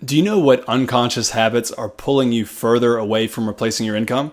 Do you know what unconscious habits are pulling you further away from replacing your income?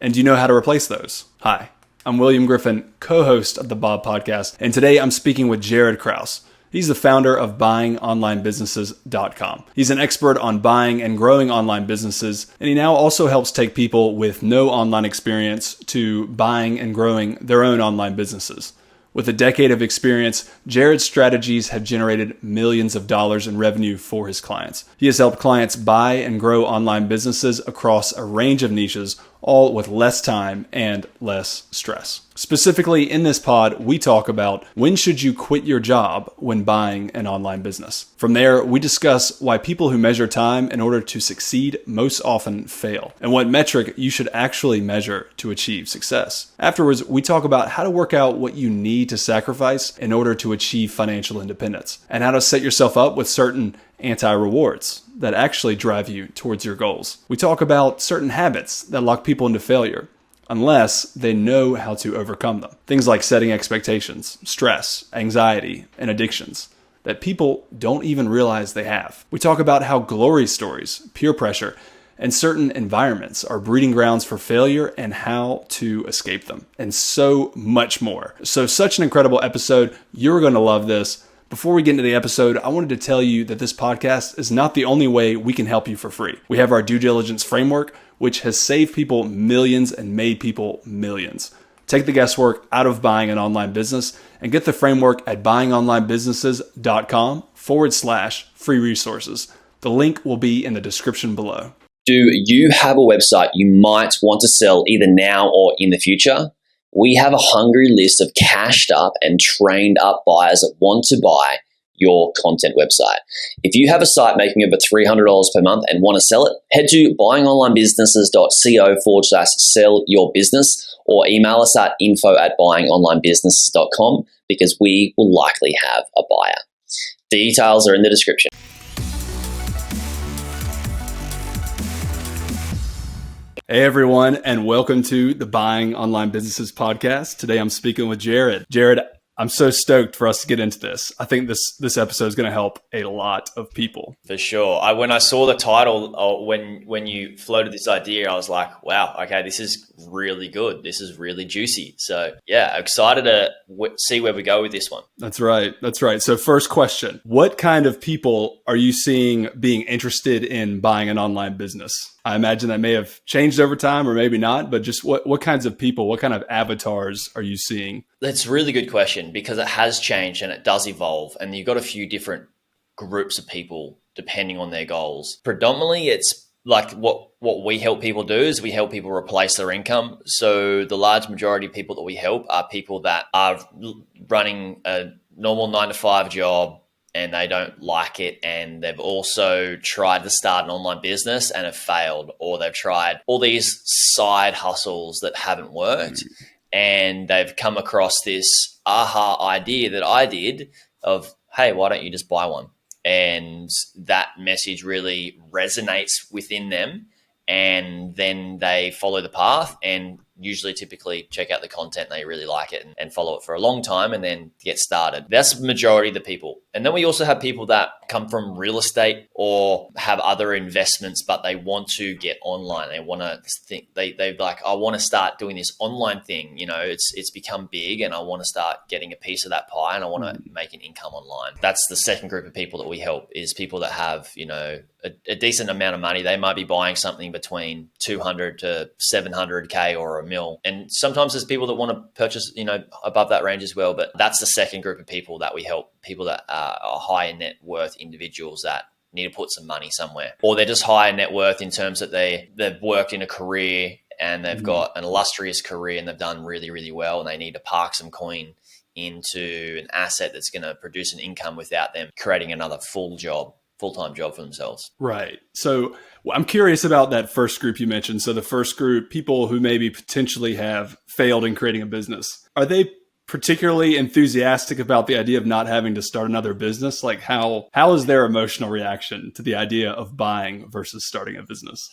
And do you know how to replace those? Hi, I'm William Griffin, co-host of the Bob Podcast, and today I'm speaking with Jaryd Krause. He's the founder of buyingonlinebusinesses.com. He's an expert on buying and growing online businesses, and he now also helps take people with no online experience to buying and growing their own online businesses. With a decade of experience, Jaryd's strategies have generated millions of dollars in revenue for his clients. He has helped clients buy and grow online businesses across a range of niches, all with less time and less stress. Specifically in this pod, we talk about when should you quit your job when buying an online business. From there, we discuss why people who measure time in order to succeed most often fail, and what metric you should actually measure to achieve success. Afterwards, we talk about how to work out what you need to sacrifice in order to achieve financial independence, and how to set yourself up with certain anti-rewards that actually drive you towards your goals. We talk about certain habits that lock people into failure unless they know how to overcome them. Things like setting expectations, stress, anxiety, and addictions that people don't even realize they have. We talk about how glory stories, peer pressure, and certain environments are breeding grounds for failure and how to escape them, and so much more. So such an incredible episode. You're going to love this. Before we get into the episode, I wanted to tell you that this podcast is not the only way we can help you for free. We have our due diligence framework, which has saved people millions and made people millions. Take the guesswork out of buying an online business and get the framework at buyingonlinebusinesses.com/free resources. The link will be in the description below. Do you have a website you might want to sell either now or in the future? We have a hungry list of cashed up and trained up buyers that want to buy your content website. If you have a site making over $300 per month and want to sell it, head to buyingonlinebusinesses.co/sell your business or email us at info@buyingonlinebusinesses.com because we will likely have a buyer. Details are in the description. Hey everyone, and welcome to the Buying Online Businesses podcast. Today I'm speaking with Jaryd. Jaryd, I'm so stoked for us to get into this. I think this episode is going to help a lot of people. For sure. When I saw the title, when you floated this idea, I was like, wow, okay, this is really good. This is really juicy. So yeah, excited to see where we go with this one. That's right. So first question, what kind of people are you seeing being interested in buying an online business? I imagine that may have changed over time or maybe not, but just what kinds of people, what kind of avatars are you seeing? That's a really good question because it has changed and it does evolve. And you've got a few different groups of people depending on their goals. Predominantly, it's like what we help people do is we help people replace their income. So the large majority of people that we help are people that are running a normal 9-to-5 job and they don't like it, and they've also tried to start an online business and have failed, or they've tried all these side hustles that haven't worked, and they've come across this aha idea that I did of, hey, why don't you just buy one? And that message really resonates within them, and then they follow the path and usually typically check out the content, they really like it and follow it for a long time and then get started. That's the majority of the people. And then we also have people that come from real estate or have other investments, but they want to get online. They want to think, they're like, I want to start doing this online thing. You know, it's become big and I want to start getting a piece of that pie and I want to make an income online. That's the second group of people that we help, is people that have, you know, a decent amount of money. They might be buying something between 200 to 700K or a mil. And sometimes there's people that want to purchase, you know, above that range as well. But that's the second group of people that we help, people that are high net worth individuals that need to put some money somewhere, or they're just high net worth in terms that they've worked in a career and they've got an illustrious career and they've done really, really well, and they need to park some coin into an asset that's going to produce an income without them creating another full-time job for themselves. Right. So I'm curious about that first group you mentioned. So the first group, people who maybe potentially have failed in creating a business, are they particularly enthusiastic about the idea of not having to start another business? Like how is their emotional reaction to the idea of buying versus starting a business?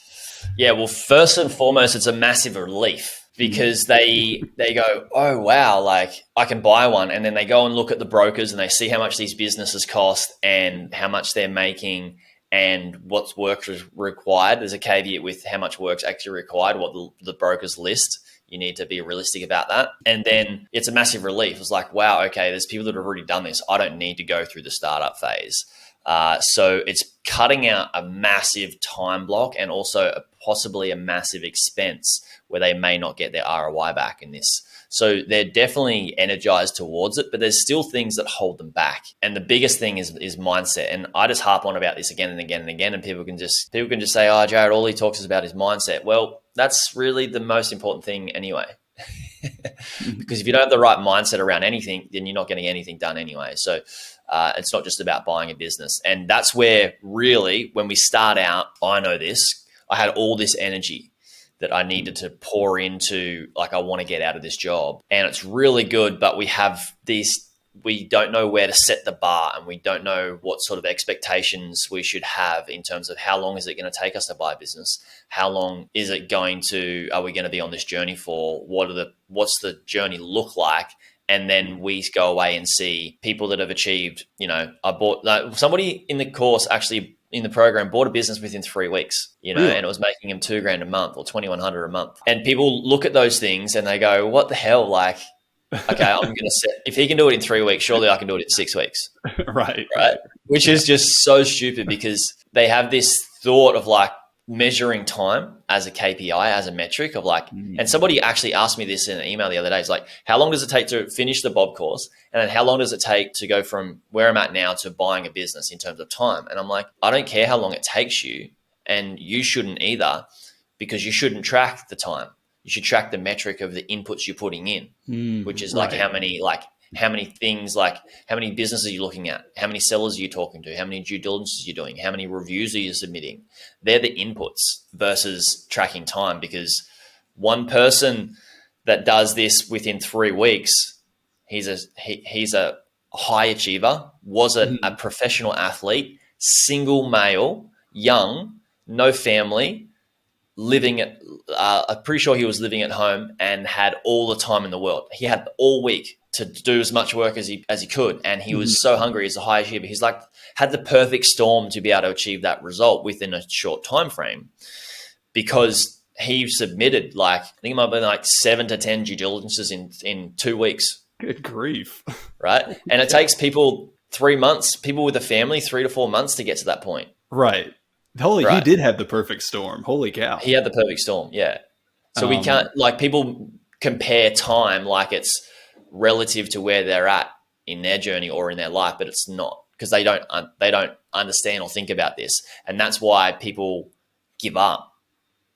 Yeah, well, first and foremost, it's a massive relief because they go, oh, wow, like I can buy one. And then they go and look at the brokers and they see how much these businesses cost and how much they're making. and what's work is required. There's a caveat with how much work's actually required, what the brokers list. You need to be realistic about that. And then it's a massive relief. It's like, wow, okay, there's people that have already done this. I don't need to go through the startup phase. So it's cutting out a massive time block and also possibly a massive expense where they may not get their ROI back in this. So they're definitely energized towards it, but there's still things that hold them back. And the biggest thing is mindset. And I just harp on about this again and again and again. And people can just say, oh, Jaryd, all he talks is about his mindset. Well, that's really the most important thing anyway. Because if you don't have the right mindset around anything, then you're not getting anything done anyway. So it's not just about buying a business. And that's where really, when we start out, I know this, I had all this energy that I needed to pour into, like, I want to get out of this job. And it's really good, but we don't know where to set the bar, and we don't know what sort of expectations we should have in terms of how long is it going to take us to buy a business? How long is it are we going to be on this journey for? What's the journey look like? And then we go away and see people that have achieved, somebody in the course actually in the program bought a business within 3 weeks, Really? and it was making him $2,000 a month or $2,100 a month. And people look at those things and they go, what the hell? Like, okay, I'm going to set, if he can do it in 3 weeks, surely I can do it in 6 weeks. Right. Which is just so stupid, because they have this thought of like measuring time as a KPI, as a metric of like, and somebody actually asked me this in an email the other day. It's like, how long does it take to finish the Bob course? And then how long does it take to go from where I'm at now to buying a business in terms of time? And I'm like, I don't care how long it takes you, and you shouldn't either, because you shouldn't track the time. You should track the metric of the inputs you're putting in, which is like how many things, like how many businesses are you looking at? How many sellers are you talking to? How many due diligences are you doing? How many reviews are you submitting? They're the inputs versus tracking time, because one person that does this within 3 weeks, he's a high achiever, was a professional athlete, single male, young, no family, living at, I'm pretty sure he was living at home and had all the time in the world. He had all week to do as much work as he could. And he was so hungry. He's a high achiever. He's like, had the perfect storm to be able to achieve that result within a short time frame, because he submitted I think it might have been like 7 to 10 due diligences in 2 weeks. Good grief. Right. And it takes people 3 months, people with a family, 3 to 4 months to get to that point. Right. He did have the perfect storm. Holy cow. He had the perfect storm. Yeah. So we can't, like, people compare time like it's relative to where they're at in their journey or in their life, but it's not, because they don't understand or think about this. And that's why people give up,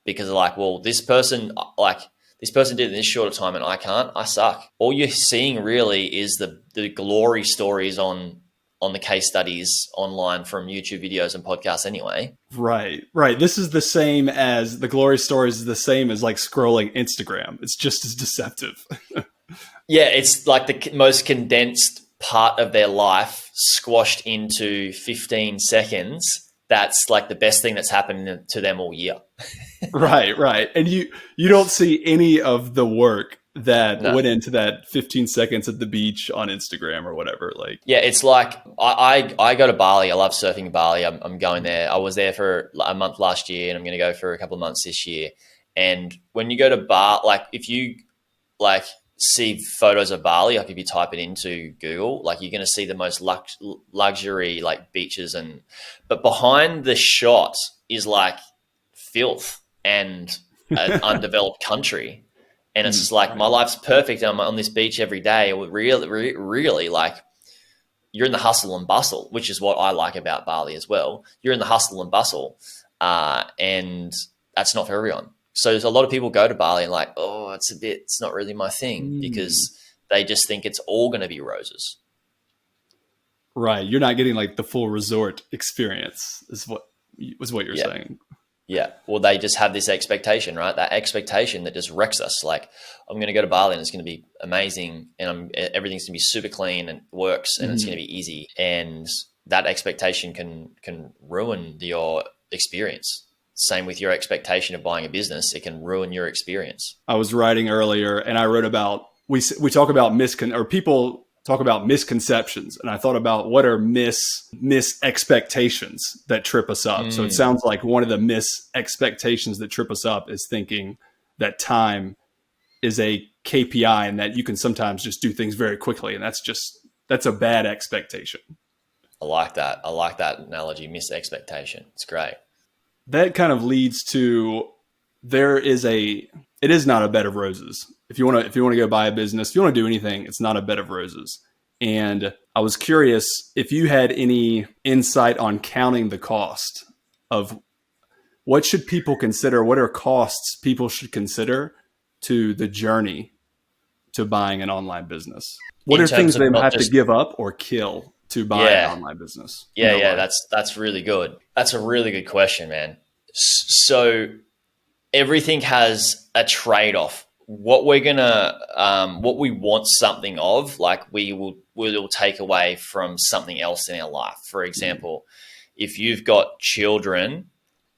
because they're like, well, this person did it in this short of time and I can't, I suck. All you're seeing really is the glory stories on the case studies online from YouTube videos and podcasts anyway. Right. This is the same as the glory stories, is the same as like scrolling Instagram. It's just as deceptive. Yeah, it's like the most condensed part of their life squashed into 15 seconds. That's like the best thing that's happened to them all year. Right. And you don't see any of the work that went into that 15 seconds at the beach on Instagram or whatever. Like, yeah, it's like I go to Bali. I love surfing Bali. I'm going there. I was there for a month last year, and I'm going to go for a couple of months this year. And when you go to Bali, like if you like see photos of Bali, like if you type it into Google, like you're going to see the most luxury like beaches, but behind the shot is like filth and an undeveloped country. And it's just like, my life's perfect. I'm on this beach every day. Really, like, you're in the hustle and bustle, which is what I like about Bali as well. You're in the hustle and bustle, and that's not for everyone. So there's a lot of people go to Bali and like, oh, it's not really my thing, because they just think it's all going to be roses. Right. You're not getting like the full resort experience is what you're saying. Yeah. Well, they just have this expectation, right? That expectation that just wrecks us. Like, I'm going to go to Bali and it's going to be amazing, and everything's going to be super clean and works, and it's going to be easy. And that expectation can ruin your experience. Same with your expectation of buying a business. It can ruin your experience. I was writing earlier and I wrote about, we talk about people talk about misconceptions, and I thought about what are mis-expectations that trip us up. So it sounds like one of the mis-expectations that trip us up is thinking that time is a KPI and that you can sometimes just do things very quickly. And that's a bad expectation. I like that. I like that analogy, mis-expectation. It's great. That kind of leads to it is not a bed of roses. If you want to go buy a business, if you want to do anything, it's not a bed of roses. And I was curious if you had any insight on counting the cost of what should people consider, what are costs people should consider to the journey to buying an online business? What are things they have to give up or kill to buy an online business? Yeah, that's really good. That's a really good question, man. So everything has a trade-off. What we want something of, like we'll take away from something else in our life. For example, if you've got children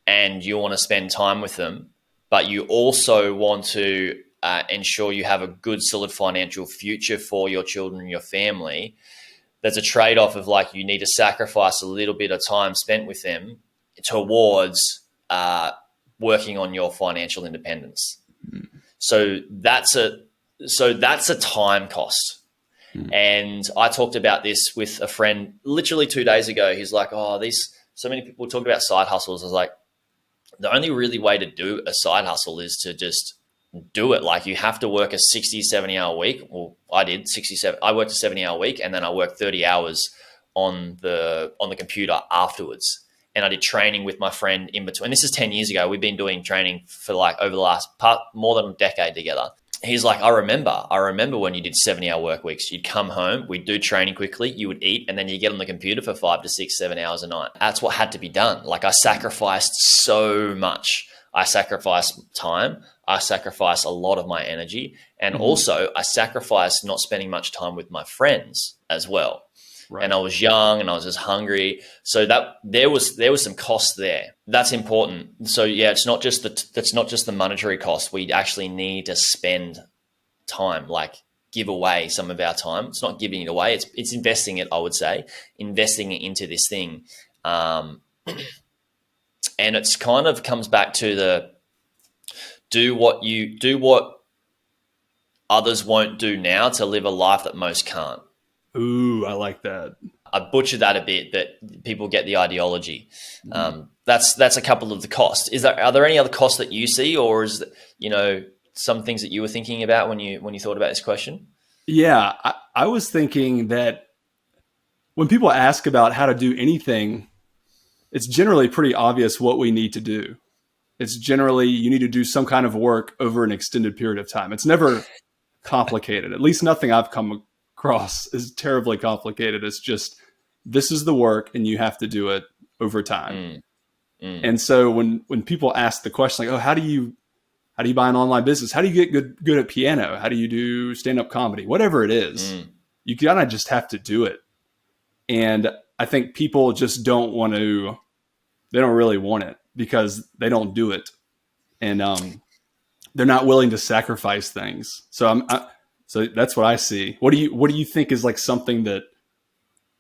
and you want to spend time with them, but you also want to ensure you have a good, solid financial future for your children and your family, there's a trade-off of like you need to sacrifice a little bit of time spent with them towards working on your financial independence. So that's a time cost. And I talked about this with a friend literally 2 days ago. He's like, so many people talk about side hustles. I was like, the only really way to do a side hustle is to just do it. Like you have to work a 60, 70 hour week. Well, I did 67. I worked a 70-hour week and then I worked 30 hours on the computer afterwards. And I did training with my friend in between. This is 10 years ago. We've been doing training for like over the last more than a decade together. He's like, I remember when you did 70-hour work weeks. You'd come home, we'd do training quickly, you would eat, and then you get on the computer for 5 to 6, 7 hours a night. That's what had to be done. Like I sacrificed so much. I sacrificed time. I sacrificed a lot of my energy. And also I sacrificed not spending much time with my friends as well. Right. And I was young and I was just hungry. So that there was some cost there. That's important. So yeah, it's not just the monetary cost. We actually need to spend time, like give away some of our time. It's not giving it away. It's investing it, I would say, investing it into this thing. And it's kind of comes back to the do what others won't do now to live a life that most can't. Ooh, I like that. I butchered that a bit, but people get the ideology. That's a couple of the costs. Are there any other costs that you see, or is some things that you were thinking about when you thought about this question? Yeah, I was thinking that when people ask about how to do anything, it's generally pretty obvious what we need to do. It's generally you need to do some kind of work over an extended period of time. It's never complicated. At least nothing I've come across is terribly complicated. It's just, this is the work and you have to do it over time. And so when people ask the question like, oh, how do you buy an online business? How do you get good at piano? How do you do stand-up comedy? Whatever it is, you kind of just have to do it. And I think people just they don't really want it because they don't do it. And they're not willing to sacrifice things. So so that's what I see. What do you think is like something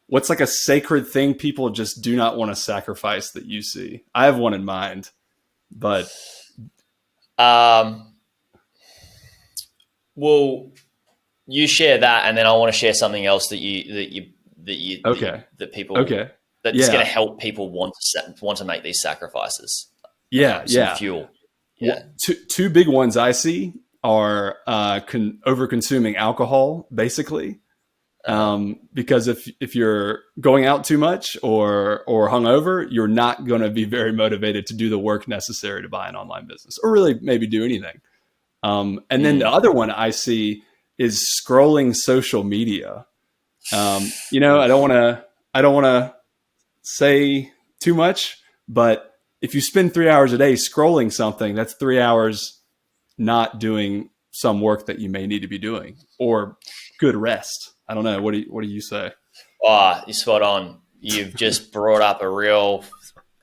what's like a sacred thing people just do not want to sacrifice that you see? I have one in mind, but well, you share that, and then I want to share something else that people that's going to help people want to make these sacrifices. Fuel. Yeah, two big ones I see are over-consuming alcohol, basically. Because if you're going out too much or hungover, you're not going to be very motivated to do the work necessary to buy an online business or really maybe do anything. And then the other one I see is scrolling social media. I don't want to say too much, but if you spend 3 hours a day scrolling something, that's 3 hours not doing some work that you may need to be doing or good rest. I don't know. What do you say? Oh, you're spot on. You've just brought up a real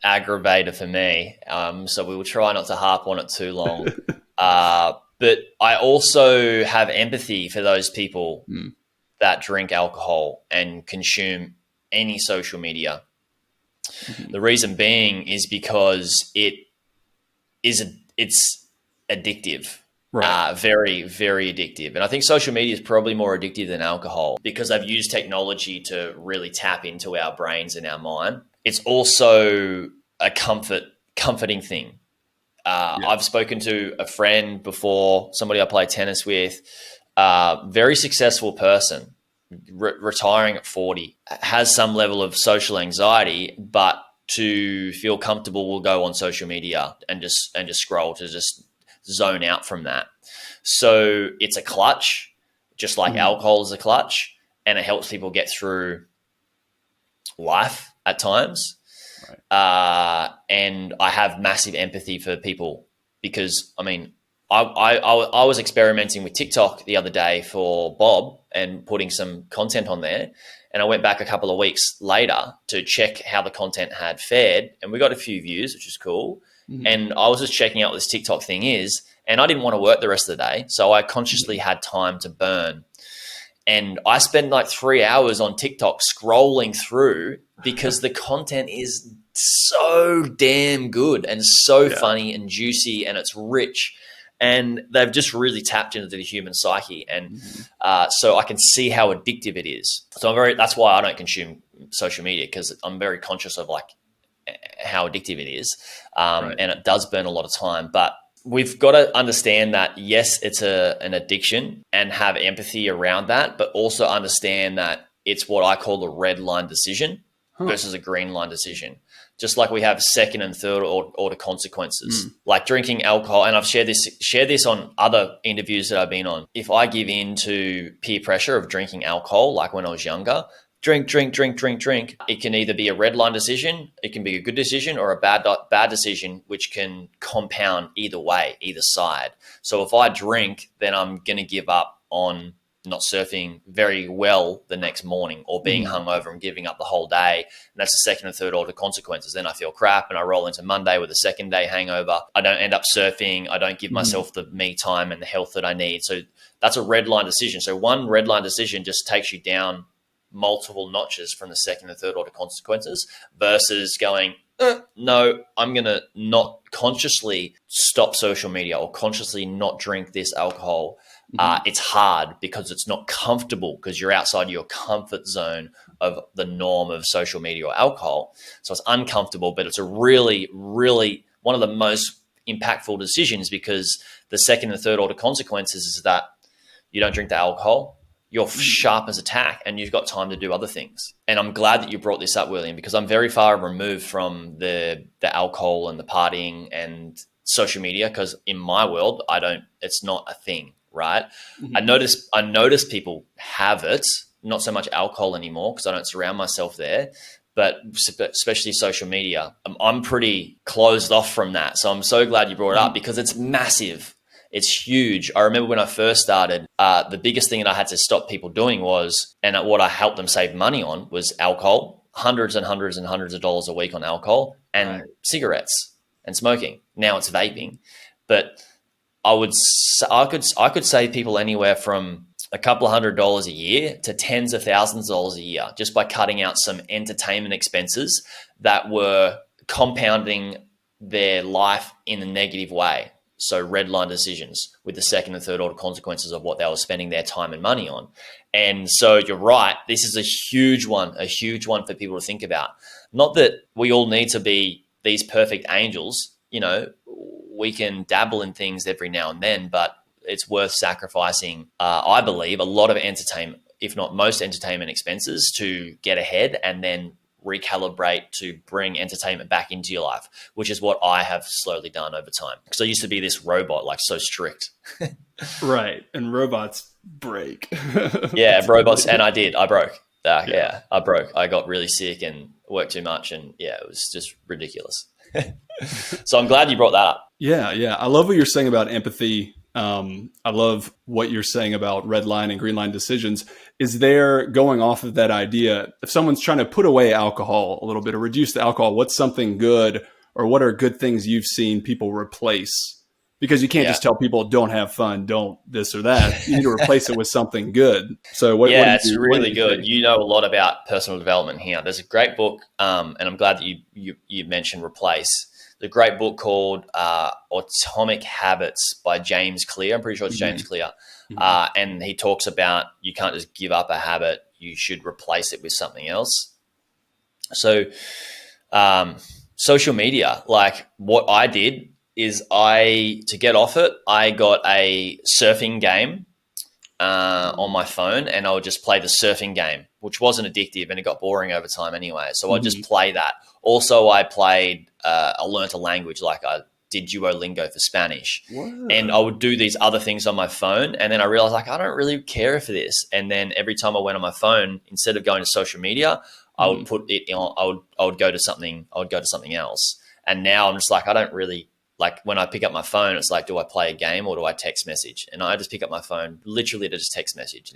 aggravator for me. So we will try not to harp on it too long. But I also have empathy for those people that drink alcohol and consume any social media. The reason being is because it's addictive. Right. Very, very addictive. And I think social media is probably more addictive than alcohol because they've used technology to really tap into our brains and our mind. It's also a comforting thing. I've spoken to a friend before, somebody I play tennis with, very successful person, retiring at 40, has some level of social anxiety, but to feel comfortable will go on social media and just scroll to just zone out from that. So it's a clutch, just like alcohol is a clutch, and it helps people get through life at times. Right. And I have massive empathy for people because, I mean, I was experimenting with TikTok the other day for Bob and putting some content on there. And I went back a couple of weeks later to check how the content had fared. And we got a few views, which is cool. Mm-hmm. And I was just checking out what this TikTok thing is. And I didn't want to work the rest of the day. So I consciously had time to burn. And I spent like 3 hours on TikTok scrolling through because the content is so damn good and so funny and juicy, and it's rich. And they've just really tapped into the human psyche. And so I can see how addictive it is. So that's why I don't consume social media, because I'm very conscious of like how addictive it is. And it does burn a lot of time. But we've got to understand that, yes, it's an addiction, and have empathy around that, but also understand that it's what I call a red line decision versus a green line decision. Just like we have second and third order consequences, like drinking alcohol. And I've shared this on other interviews that I've been on. If I give in to peer pressure of drinking alcohol, like when I was younger, drink, it can either be a red line decision, it can be a good decision, or a bad decision, which can compound either way, either side. So if I drink, then I'm going to give up on not surfing very well the next morning, or being hungover and giving up the whole day. And that's the second and third order consequences. Then I feel crap and I roll into Monday with a second day hangover. I don't end up surfing. I don't give myself the me time and the health that I need. So that's a red line decision. So one red line decision just takes you down multiple notches from the second and third order consequences, versus going, no, I'm going to not consciously stop social media or consciously not drink this alcohol. It's hard because it's not comfortable, because you're outside your comfort zone of the norm of social media or alcohol. So it's uncomfortable, but it's a really, really one of the most impactful decisions, because the second and third order consequences is that you don't drink the alcohol, you're sharp as a tack, and you've got time to do other things. And I'm glad that you brought this up, William, because I'm very far removed from the alcohol and the partying and social media, because in my world, it's not a thing. Right. I notice people have it, not so much alcohol anymore, because I don't surround myself there, but especially social media. I'm pretty closed off from that. So I'm so glad you brought it up, because it's massive. It's huge. I remember when I first started, the biggest thing that I had to stop people doing was, and what I helped them save money on, was alcohol, hundreds and hundreds and hundreds of dollars a week on alcohol, and cigarettes and smoking. Now it's vaping. But I could save people anywhere from a couple of $100 a year to tens of thousands of dollars a year, just by cutting out some entertainment expenses that were compounding their life in a negative way. So red line decisions with the second and third order consequences of what they were spending their time and money on. And so you're right, this is a huge one for people to think about. Not that we all need to be these perfect angels, we can dabble in things every now and then, but it's worth sacrificing, I believe, a lot of entertainment, if not most entertainment expenses, to get ahead and then recalibrate to bring entertainment back into your life, which is what I have slowly done over time. Because I used to be this robot, like so strict. Right. And robots break. Yeah, robots. And I broke. I broke. I got really sick and worked too much. And it was just ridiculous. So I'm glad you brought that up. Yeah. I love what you're saying about empathy. I love what you're saying about red line and green line decisions. Is there, going off of that idea, if someone's trying to put away alcohol a little bit or reduce the alcohol, what's something good, or what are good things you've seen people replace because you can't just tell people don't have fun, don't this or that. You need to replace it with something good. So what do you it's do? really good. You know a lot about personal development here. There's a great book, and I'm glad that you mentioned replace. The great book called Atomic Habits by James Clear. I'm pretty sure it's James Clear. And he talks about you can't just give up a habit. You should replace it with something else. So social media, like what I did is to get off it, I got a surfing game on my phone, and I would just play the surfing game, which wasn't addictive and it got boring over time anyway. So I'd just play that. Also, I learned a language, like I did Duolingo for Spanish. Whoa. And I would do these other things on my phone. And then I realized, like, I don't really care for this. And then every time I went on my phone, instead of going to social media, I would put it on, I would go to something else. And now I'm just like, I don't really, like when I pick up my phone, it's like, do I play a game or do I text message? And I just pick up my phone literally to just text message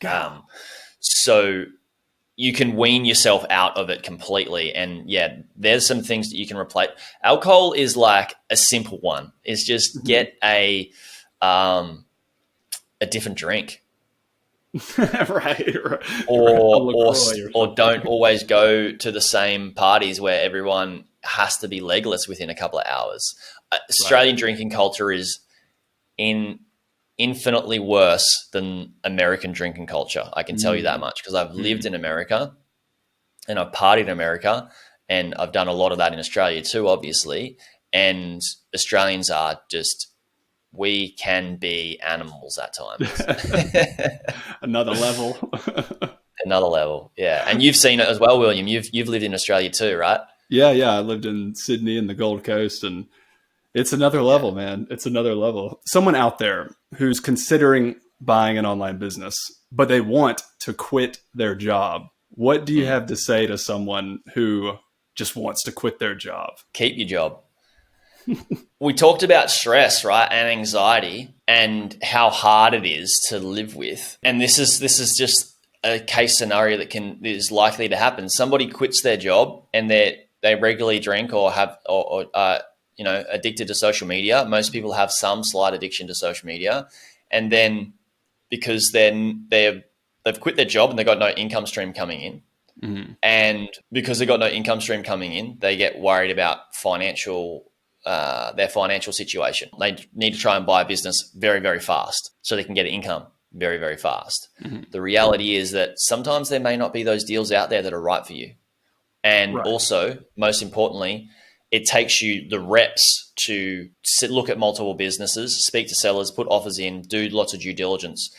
now. So you can wean yourself out of it completely. And there's some things that you can replace. Alcohol is like a simple one. It's just get a different drink. right. Or don't always go to the same parties where everyone has to be legless within a couple of hours. Australian drinking culture is infinitely worse than American drinking culture. I can tell you that much because I've lived in America and I've partied in America, and I've done a lot of that in Australia too, obviously. And Australians are just, we can be animals at times. Another level. Another level. Yeah. And you've seen it as well, William. You've lived in Australia too, right? Yeah. I lived in Sydney and the Gold Coast, and it's another level, man. It's another level. Someone out there who's considering buying an online business, but they want to quit their job. What do you have to say to someone who just wants to quit their job? Keep your job. We talked about stress, right? And anxiety and how hard it is to live with. And this is just a case scenario that is likely to happen. Somebody quits their job and they regularly drink or have addicted to social media. Most people have some slight addiction to social media. And then because they've quit their job and they've got no income stream coming in. And because they've got no income stream coming in, they get worried about their financial situation. They need to try and buy a business very, very fast so they can get income very, very fast. The reality is that sometimes there may not be those deals out there that are right for you. And also, most importantly, it takes you the reps to look at multiple businesses, speak to sellers, put offers in, do lots of due diligence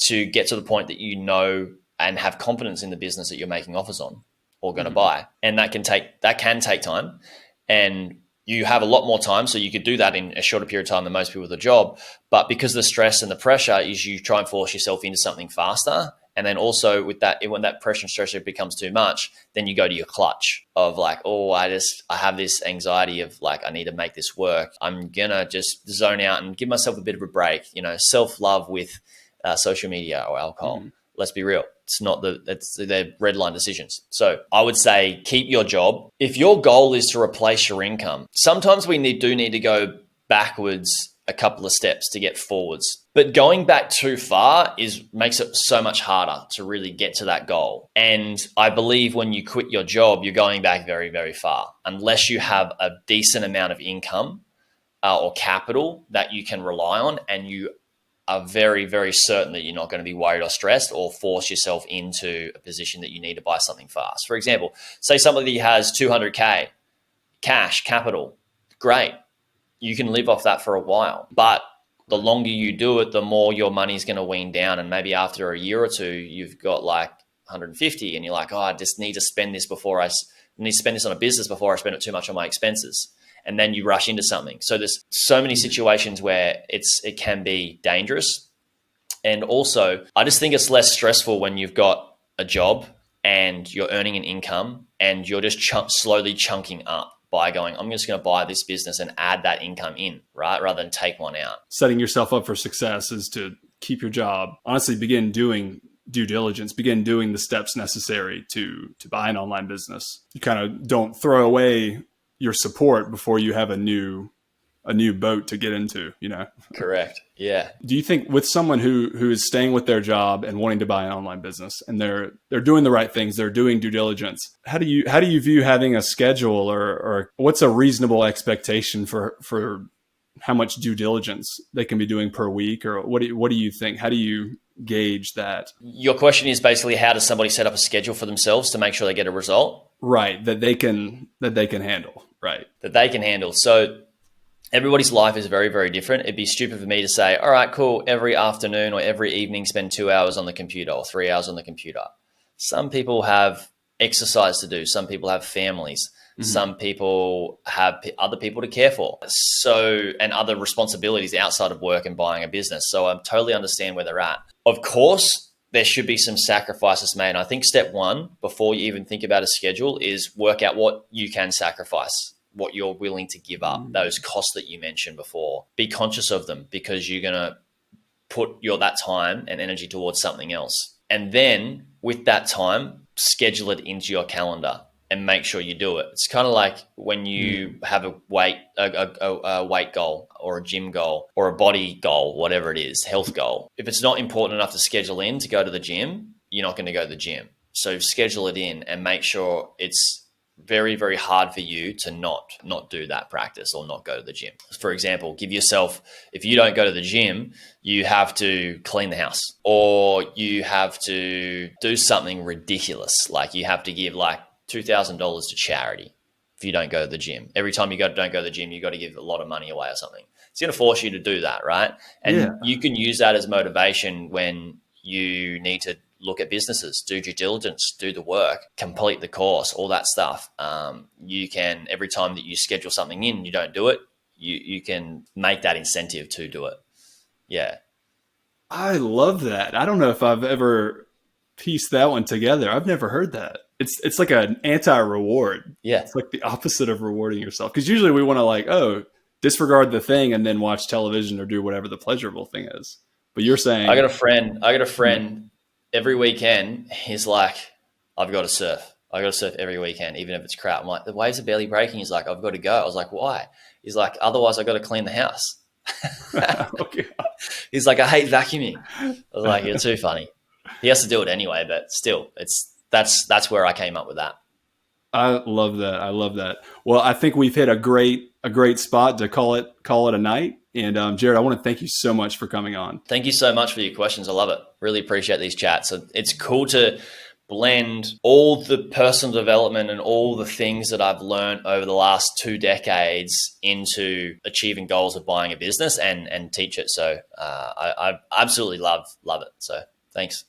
to get to the point that you know and have confidence in the business that you're making offers on or going to buy. And that can take time. And you have a lot more time, so you could do that in a shorter period of time than most people with a job. But because the stress and the pressure is, you try and force yourself into something faster. And then also with that, when that pressure and stress becomes too much, then you go to your clutch of like, oh, I have this anxiety of like, I need to make this work. I'm going to just zone out and give myself a bit of a break, self-love with social media or alcohol. Let's be real. They're red line decisions. So I would say keep your job. If your goal is to replace your income, sometimes we do need to go backwards a couple of steps to get forwards. But going back too far makes it so much harder to really get to that goal. And I believe when you quit your job, you're going back very, very far, unless you have a decent amount of income or capital that you can rely on, and you are very, very certain that you're not going to be worried or stressed or force yourself into a position that you need to buy something fast. For example, say somebody has 200K cash capital. Great. You can live off that for a while. But the longer you do it, the more your money is going to wean down. And maybe after a year or two, you've got like 150 and you're like, oh, I just need to spend this on a business before I spend it too much on my expenses. And then you rush into something. So there's so many situations where it can be dangerous. And also, I just think it's less stressful when you've got a job and you're earning an income and you're just slowly chunking up by going, I'm just going to buy this business and add that income in, right? Rather than take one out. Setting yourself up for success is to keep your job. Honestly, begin doing due diligence, begin doing the steps necessary to buy an online business. You kind of don't throw away your support before you have a new a new boat to get into, Correct. Yeah. Do you think with someone who is staying with their job and wanting to buy an online business and they're doing the right things, they're doing due diligence, how do you view having a schedule or what's a reasonable expectation for how much due diligence they can be doing per week, or what do you think? How do you gauge that? Your question is basically, how does somebody set up a schedule for themselves to make sure they get a result? Right, that they can handle, right? That they can handle. So everybody's life is very, very different. It'd be stupid for me to say, all right, cool, every afternoon or every evening spend 2 hours on the computer or 3 hours on the computer. Some people have exercise to do. Some people have families. Mm-hmm. Some people have other people to care for. And other responsibilities outside of work and buying a business. So I totally understand where they're at. Of course, there should be some sacrifices made. And I think step one, before you even think about a schedule, is work out what you can sacrifice, what you're willing to give up, those costs that you mentioned before. Be conscious of them, because you're going to put that time and energy towards something else. And then with that time, schedule it into your calendar and make sure you do it. It's kind of like when you have a weight goal or a gym goal or a body goal, whatever it is, health goal. If it's not important enough to schedule in to go to the gym, you're not going to go to the gym. So schedule it in and make sure it's very, very hard for you to not do that practice or not go to the gym. For example, give yourself, if you don't go to the gym, you have to clean the house, or you have to do something ridiculous. Like you have to give like $2,000 to charity if you don't go to the gym. Every time you don't go to the gym, you got to give a lot of money away or something. It's going to force you to do that, right? And you can use that as motivation when you need to look at businesses, do due diligence, do the work, complete the course, all that stuff. You can, every time that you schedule something in, you don't do it, you can make that incentive to do it. Yeah. I love that. I don't know if I've ever pieced that one together. I've never heard that. It's like an anti-reward. Yeah. It's like the opposite of rewarding yourself. Because usually we want to disregard the thing and then watch television or do whatever the pleasurable thing is. But you're saying... I got a friend every weekend, he's like, I've got to surf. I got to surf every weekend, even if it's crap. I'm like, the waves are barely breaking. He's like, I've got to go. I was like, why? He's like, otherwise I got to clean the house. Okay. He's like, I hate vacuuming. I was like, you're too funny. He has to do it anyway, but still, that's where I came up with that. I love that. Well, I think we've hit a great spot to call it a night. And Jaryd, I want to thank you so much for coming on. Thank you so much for your questions. I love it. Really appreciate these chats. So it's cool to blend all the personal development and all the things that I've learned over the last 2 decades into achieving goals of buying a business and teach it. So I absolutely love it. So thanks.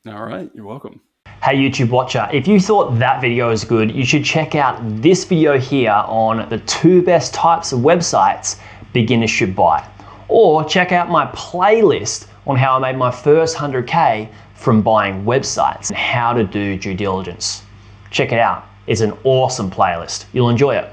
All right. You're welcome. Hey YouTube watcher, if you thought that video was good, you should check out this video here on the 2 best types of websites beginners should buy. Or check out my playlist on how I made my first 100K from buying websites and how to do due diligence. Check it out. It's an awesome playlist. You'll enjoy it.